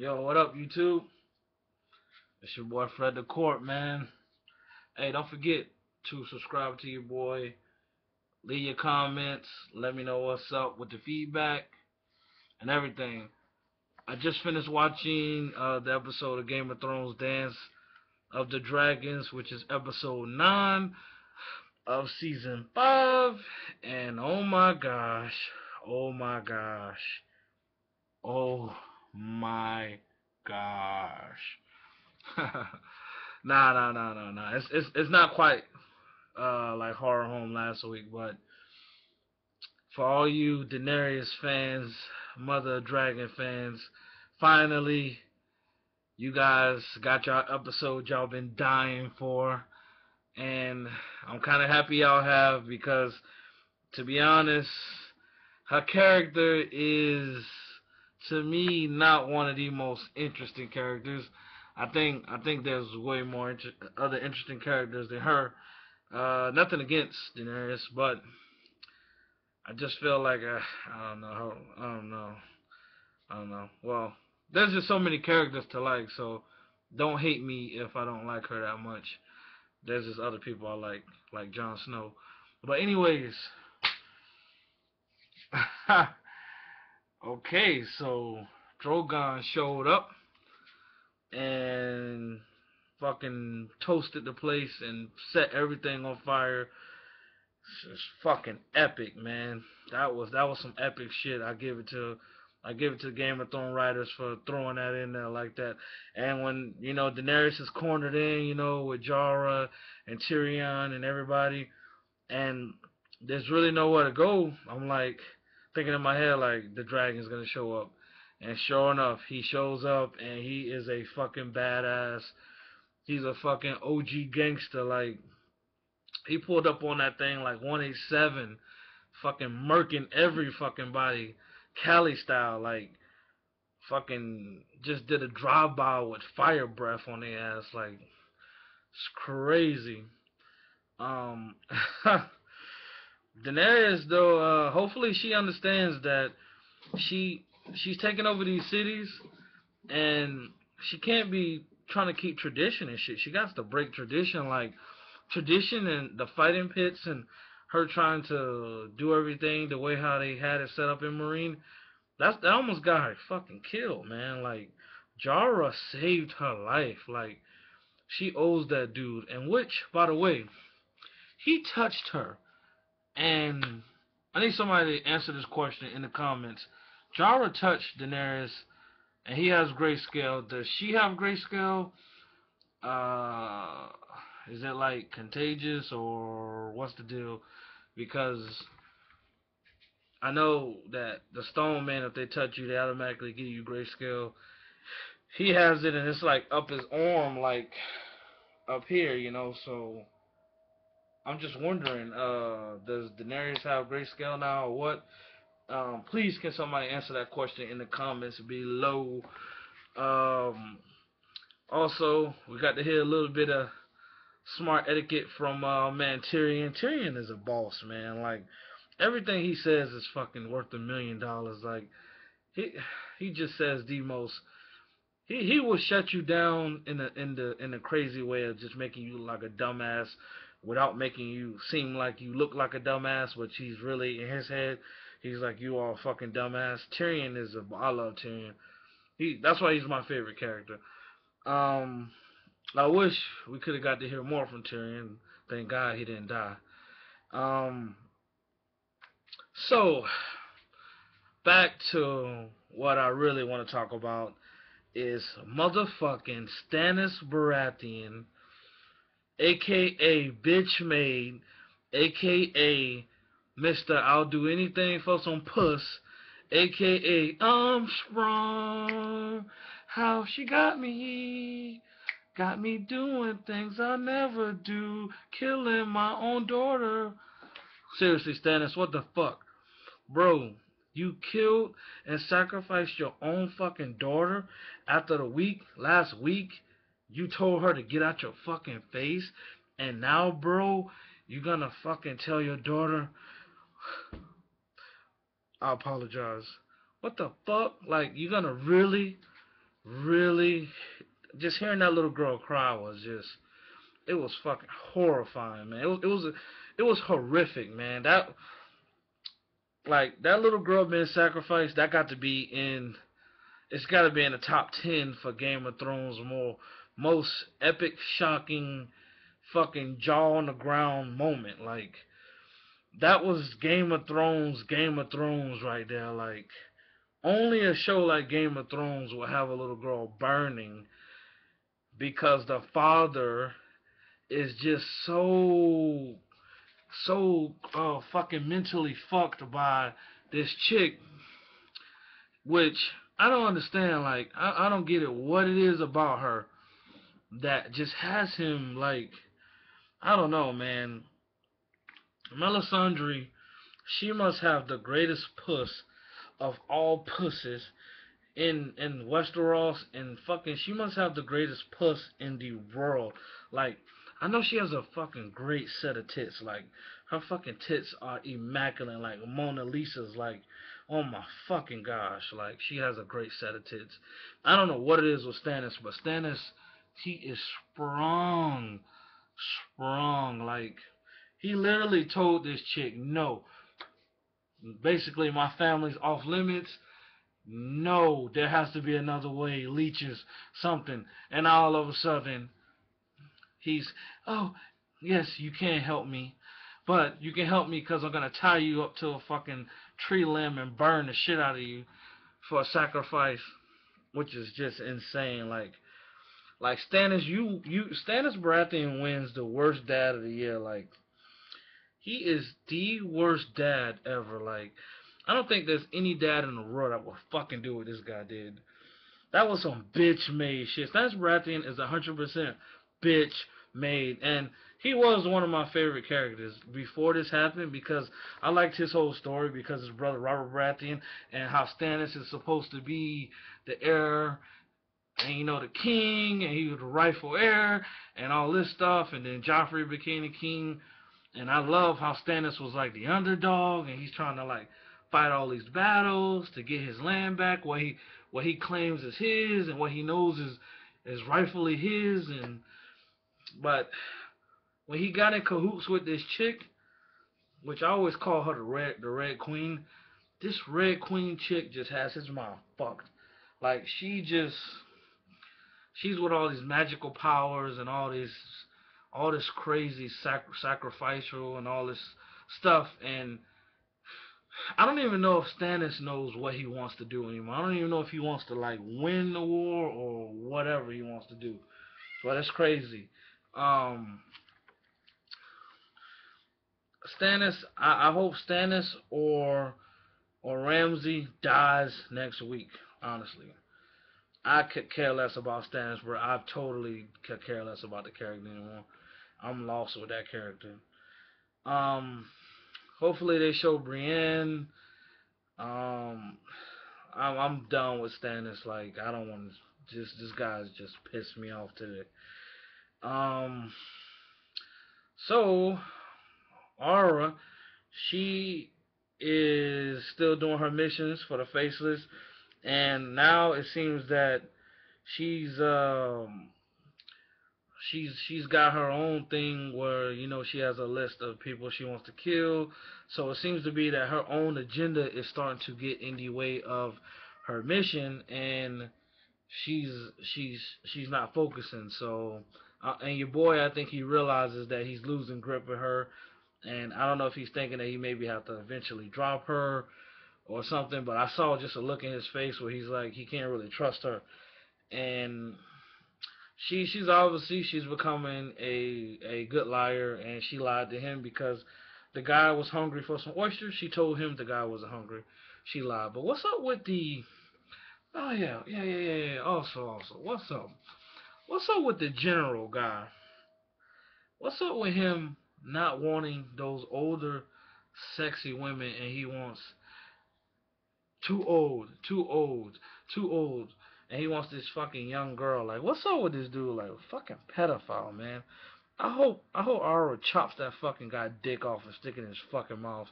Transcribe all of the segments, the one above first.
Yo, what up, YouTube? It's your boy Fred the Court, man. Hey, don't forget to subscribe to your boy. Leave your comments. Let me know what's up with the feedback and everything. I just finished watching the episode of Game of Thrones Dance of the Dragons, which is episode 9 of season 5. And oh my gosh, oh my gosh, oh my gosh. Nah. It's not quite like Horror Home last week, but for all you Daenerys fans, Mother Dragon fans, finally you guys got your episode y'all been dying for, and I'm kind of happy y'all have because to be honest, her character is to me not one of the most interesting characters. I think there's way more other interesting characters than her. Nothing against Daenerys, but I just feel like I don't know. I don't know. Well, there's just so many characters to like, so don't hate me if I don't like her that much. There's just other people I like Jon Snow. But anyways, okay, so Drogon showed up and fucking toasted the place and set everything on fire. It's fucking epic, man. That was some epic shit. I give it to Game of Thrones writers for throwing that in there like that. And when Daenerys is cornered in, with Jorah and Tyrion and everybody, and there's really nowhere to go. I'm like thinking in my head like the dragon's gonna show up, and sure enough, he shows up and he is a fucking badass. He's a fucking OG gangster. Like he pulled up on that thing like 187, fucking murking every fucking body, Cali style. Like fucking just did a drive by with fire breath on their ass. Like it's crazy. Um, Daenerys though, hopefully she understands that she she's taking over these cities and she can't be trying to keep tradition and shit. She got to break tradition, like tradition and the fighting pits and her trying to do everything the way how they had it set up in Marine. That almost got her fucking killed, man. Like Jara saved her life. Like she owes that dude. And which, by the way, he touched her. And I need somebody to answer this question in the comments. Jara touched Daenerys, and he has grayscale. Does she have grayscale? Uh, is it like contagious or what's the deal? Because I know that the stone man, if they touch you, they automatically give you grayscale. He has it, and it's like up his arm, like up here, So I'm just wondering, does Daenerys have grayscale now or what? Please, can somebody answer that question in the comments below? Um, Also, we got to hear a little bit of smart etiquette from man Tyrion. Tyrion is a boss, man. Like everything he says is fucking worth $1 million. Like he he just says the most. He will shut you down in a crazy way of just making you look like a dumbass without making you seem like you look like a dumbass, but he's really in his head. He's like you are a fucking dumbass. Tyrion is a. I love Tyrion. That's why he's my favorite character. Um, I wish we could have got to hear more from Tyrion. Thank God he didn't die. Um, so back to what I really want to talk about is motherfucking Stannis Baratheon, aka Bitch Made, aka Mr. I'll do anything for some puss, aka I'm sprung. How she got me doing things I never do, killing my own daughter. Seriously, Stannis, what the fuck? Bro, you killed and sacrificed your own fucking daughter after last week, you told her to get out your fucking face, and now, bro, you gonna fucking tell your daughter, I apologize. What the fuck? Like, you gonna really really, just hearing that little girl cry was just, it was fucking horrifying, man. It was horrific, man. That, like, that little girl being sacrificed, that got to be in, it's got to be in the top 10 for Game of Thrones most epic, shocking, fucking jaw on the ground moment. Like, that was Game of Thrones right there. Like, only a show like Game of Thrones will have a little girl burning because the father is just so fucking mentally fucked by this chick, which I don't understand. Like, I don't get it. What it is about her that just has him like, I don't know, man. Melisandre, she must have the greatest puss of all pussies in Westeros, and fucking she must have the greatest puss in the world. Like, I know she has a fucking great set of tits. Like, her fucking tits are immaculate, like Mona Lisa's. Like, oh my fucking gosh, like she has a great set of tits. I don't know what it is with Stannis, but Stannis, he is sprung. Like, he literally told this chick, no, basically my family's off limits. No, there has to be another way, leeches, something. And all of a sudden, he's, oh, yes, you can help me. But you can help me because I'm going to tie you up to a fucking tree limb and burn the shit out of you for a sacrifice, which is just insane. Like Stannis, Stannis Baratheon wins the worst dad of the year. Like, he is the worst dad ever. Like, I don't think there's any dad in the world that will fucking do what this guy did. That was some bitch made shit. Stannis Baratheon is 100% bitch made, and he was one of my favorite characters before this happened because I liked his whole story because his brother Robert Baratheon and how Stannis is supposed to be the heir and the king and he was the rightful heir and all this stuff, and then Joffrey became the king, and I love how Stannis was like the underdog and he's trying to like fight all these battles to get his land back, what he claims is his and what he knows is rightfully his. And but when he got in cahoots with this chick, which I always call her the Red Queen, this Red Queen chick just has his mind fucked. Like, she's with all these magical powers and all this crazy sacrificial and all this stuff, and I don't even know if Stannis knows what he wants to do anymore. I don't even know if he wants to like win the war or whatever he wants to do. But it's crazy. Um, Stannis, I hope Stannis or Ramsay dies next week. Honestly, I could care less about Stannis, bro. I totally could care less about the character anymore. I'm lost with that character. Um, Hopefully they show Brienne. Um, I'm done with Stannis. Like, I don't want to. Just this guy's just pissed me off today. Um, so Arya, she is still doing her missions for the faceless, and now it seems that she's she's got her own thing where she has a list of people she wants to kill. So it seems to be that her own agenda is starting to get in the way of her mission, and she's she's not focusing. So and your boy, I think he realizes that he's losing grip with her, and I don't know if he's thinking that he maybe have to eventually drop her or something. But I saw just a look in his face where he's like he can't really trust her, and she's obviously she's becoming a good liar, and she lied to him because the guy was hungry for some oysters. She told him the guy wasn't hungry. She lied. But what's up with the? Oh yeah. Also, what's up with the general guy? What's up with him not wanting those older, sexy women, and he wants too old, and he wants this fucking young girl. Like, what's up with this dude? Like, fucking pedophile, man. I hope Arya chops that fucking guy dick off and stick it in his fucking mouth.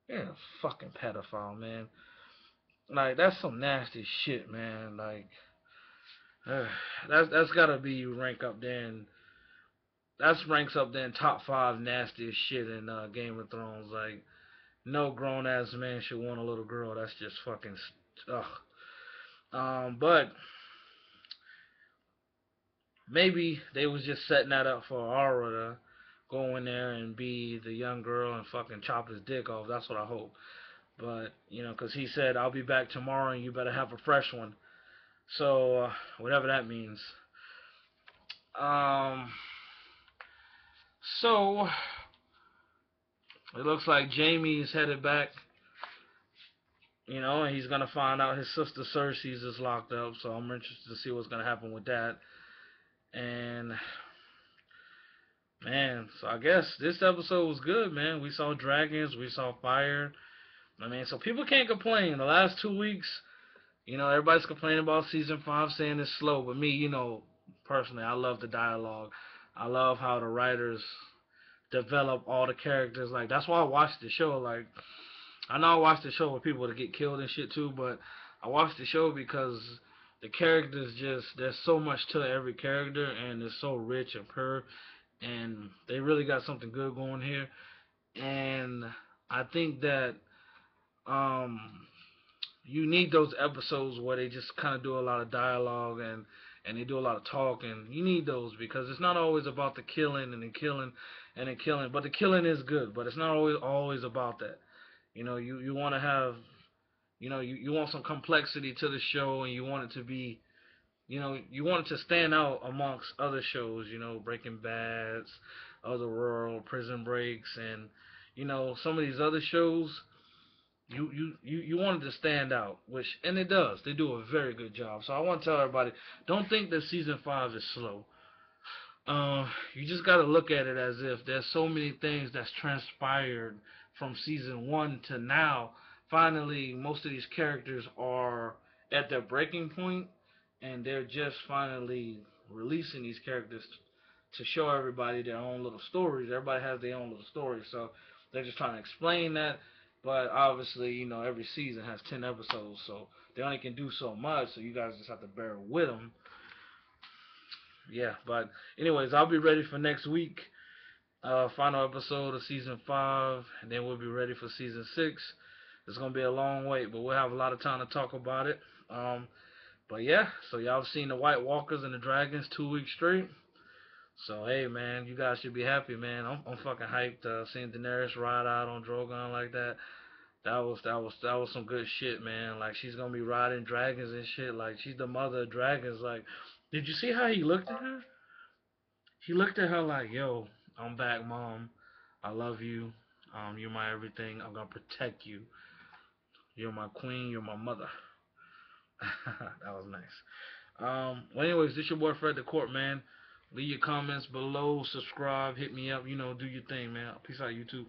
Yeah, fucking pedophile, man. Like, that's some nasty shit, man. Like, That's gotta be rank up there, and that's ranks up there in top five nastiest shit in Game of Thrones. Like, no grown ass man should want a little girl. That's just fucking ugh. But maybe they was just setting that up for Arya to go in there and be the young girl and fucking chop his dick off. That's what I hope. But you know, 'cause he said I'll be back tomorrow and you better have a fresh one. So whatever that means. Um, so it looks like Jamie's headed back. You know, and he's gonna find out his sister Cersei's is locked up. So I'm interested to see what's gonna happen with that. And man, so I guess this episode was good, man. We saw dragons, we saw fire. I mean, so people can't complain. The last 2 weeks, you know, everybody's complaining about season five, saying it's slow. But me, you know, personally, I love the dialogue. I love how the writers develop all the characters. Like that's why I watched the show. Like I know I watched the show with people to get killed and shit too, but I watched the show because the characters just there's so much to every character and it's so rich and pure and they really got something good going here. And I think that um you need those episodes where they just kind of do a lot of dialogue and they do a lot of talking. You need those because it's not always about the killing and the killing and the killing, but the killing is good, but it's not always about that. You know, you want to have, you know, you want some complexity to the show and you want it to be, you know, you want it to stand out amongst other shows, you know, Breaking Bad's, Other World, Prison Breaks, and you know some of these other shows. You want it to stand out, which and it does. They do a very good job. So I want to tell everybody, don't think that season five is slow. You just got to look at it as if there's so many things that's transpired from season one to now. Finally, most of these characters are at their breaking point, and they're just finally releasing these characters to show everybody their own little stories. Everybody has their own little story, so they're just trying to explain that. But obviously, you know, every season has 10 episodes, so they only can do so much. So you guys just have to bear with them. Yeah, but anyways, I'll be ready for next week. Final episode of season five, and then we'll be ready for season six. It's gonna be a long wait, but we'll have a lot of time to talk about it. But yeah, so y'all seen the White Walkers and the Dragons 2 weeks straight. So hey man, you guys should be happy, man. I'm fucking hyped. Seeing Daenerys ride out on Drogon like that. That was some good shit, man. Like she's gonna be riding dragons and shit. Like she's the mother of dragons. Like, did you see how he looked at her? He looked at her like, "Yo, I'm back, mom. I love you. You're my everything. I'm gonna protect you. You're my queen. You're my mother." That was nice. Well, anyways, this your boy Fred the Court, man. Leave your comments below. Subscribe. Hit me up. You know, do your thing, man. Peace out, YouTube.